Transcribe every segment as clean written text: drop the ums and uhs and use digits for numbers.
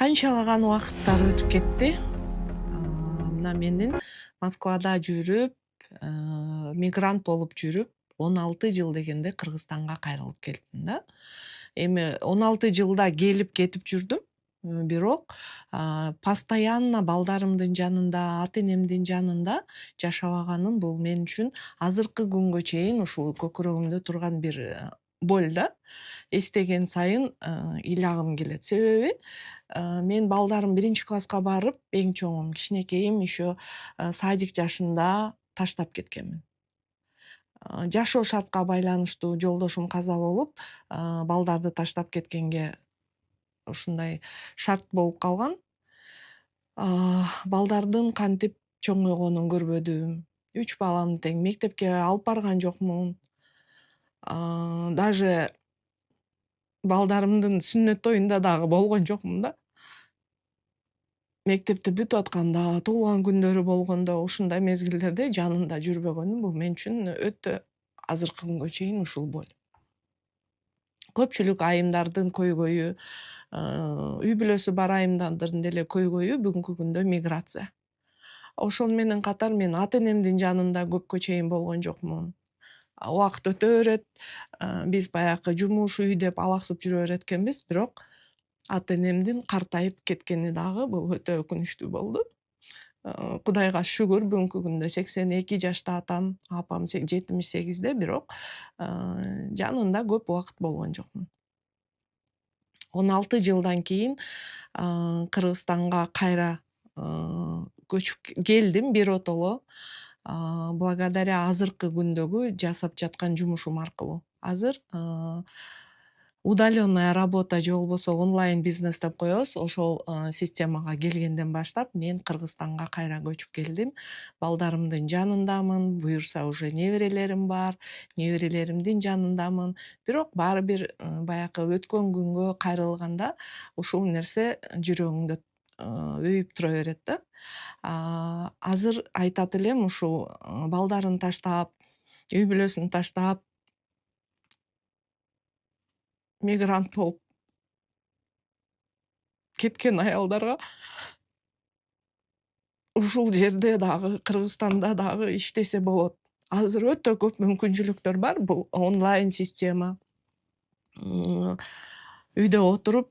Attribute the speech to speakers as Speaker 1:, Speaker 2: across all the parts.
Speaker 1: Канчалаган убакыттар өтүп кетти. Мына менин Москвада жүрүп, мигрант болуп жүрүп, 16 жыл дегенде Кыргызстанга кайрылып келдим да. Эми 16 жылда келип кетип жүрдүм. Бирок постоянно балдарымдын жанында, ата энемдин жанында жашабаганым бул мен үчүн азыркы күнгө чейин ушул көкүрөгүмдө турган бир боль да. Эстеген сайын ыйлагым келет. Себеби мен балдарым 1 класска барып, эң чоңум, кичинекейим еще садик жашында таштап кеткенмин. Жашоо шартка байланыштуу жолдошум каза болуп, балдарды таштап кеткенге ушундай шарт болуп калган. Балдардын кантип чоңойгонун көрбөдүм. 3 баламды тең мектепке алып барган жокмун. Даже балдарымдын сүннөт тоюнда дагы болгон жокмун да. Мектепти бүтүп атканда, туулган күндөрү болгондо ушундай мезгилдерде жанында жүрбөгөнүм бул мен үчүн өтө азыркы күнгө чейин ушул боль. Көпчүлүк айымдардын көйгөйү, үй бүлөсү бар айымдардын деле көйгөйү бүгүнкү күндө миграция. Ошол менен катар мен ата энемдин жанында көпкө чейин болгон жокмун. Убакыт өтө берет, биз баягы жумуш, үй деп алаксып жүрө берет экенбиз, бирок ата энемдин картайып кеткени дагы бул өтө өкүнүчтүү болду. Кудайга шүгүр, бүгүнкү күндө 82 жашта атам, апам 78, бирок жанында көп убакыт болгон жокмун. 16 жылдан кийин Кыргызстанга кайра көчүп келдим биротоло. Благодаря азыркы күндөгү жасап жаткан жумушум аркылуу. Азыр удаленная работа же болбосо онлайн бизнес деп коебуз. Ошол системага келгенден баштап мен Кыргызстанга кайра көчүп келдим. Балдарымдын жанындамын. Буюрса уже неберелерим бар. Неберелеримдин жанындамын. Бирок баары бир баягы өткөн күнгө кайрылганда ушул нерсе жүрөгүңдө өйүп тура берет да. Азыр айтат элем ушул балдарын таштап, үй бүлөсүн таштап, мигрант болуп кеткен аялдарга ушул жерде дагы, Кыргызстанда дагы иштесе болот. Азыр өтө көп мүмкүнчүлүктөр бар. Бул онлайн система. Үйдө отуруп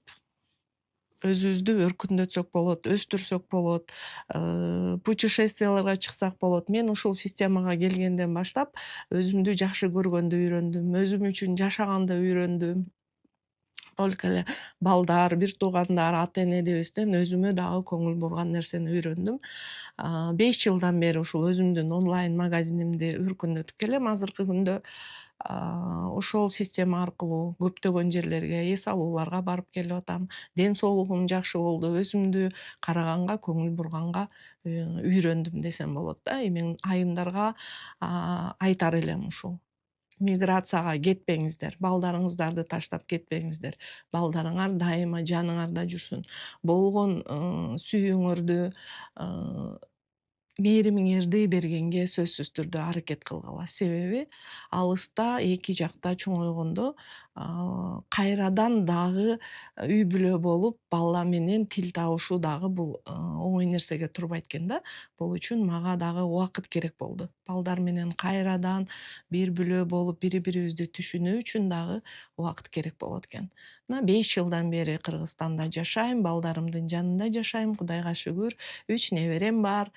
Speaker 1: өзүбүздү өркүндөтсөк болот, өстүрсөк болот, путешествияларга чыксак болот. Мен ушул системага келгенден баштап өзүмдү жакшы көргөндү үйрөндүм, өзүм үчүн жашаганды үйрөндүм. Только эле балдар, бир туугандар, ата эне дебестен өзүмө дагы көңүл бурган нерсени үйрөндүм. 5 жылдан бери ушул өзүмдүн онлайн магазинимди өркүндөтүп келем. Азыркы күндө ошол система аркылуу көптөгөн жерлерге, эс алууларга барып келип атам. Ден соолугум жакшы болду. Өзүмдү караганга, көңүл бурганга үйрөндүм десем болот да. Эми айымдарга айтар элем ушул. Миграцияга кетпеңиздер, балдарыңыздарды таштап кетпеңиздер. Балдарыңар дайыма жаныңарда жүрсүн. Болгон сүйүүңөрдү, мээримиңерди бергенге сөзсүз түрдө аракет кылгыла. Себеби алыста эки жакта чоңойгондо кайрадан дагы үй бүлө болуп, бала менен тил табышуу дагы бул оңой нерсеге турбайт экен да. Бул үчүн мага дагы убакыт керек болду. Балдар менен кайрадан бир бүлө болуп, бири-бирибизди түшүнүү үчүн дагы убакыт керек болот экен. Мына 5 жылдан бери Кыргызстанда жашайм, балдарымдын жанында жашайм, Кудайга шүгүр. 3 неберем бар.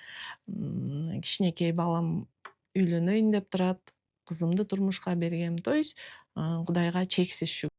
Speaker 1: Кичинекей балам үйлөнөйүн деп турат. Кызымды турмушка бергем. То есть Кудайга чексиз шүгүр.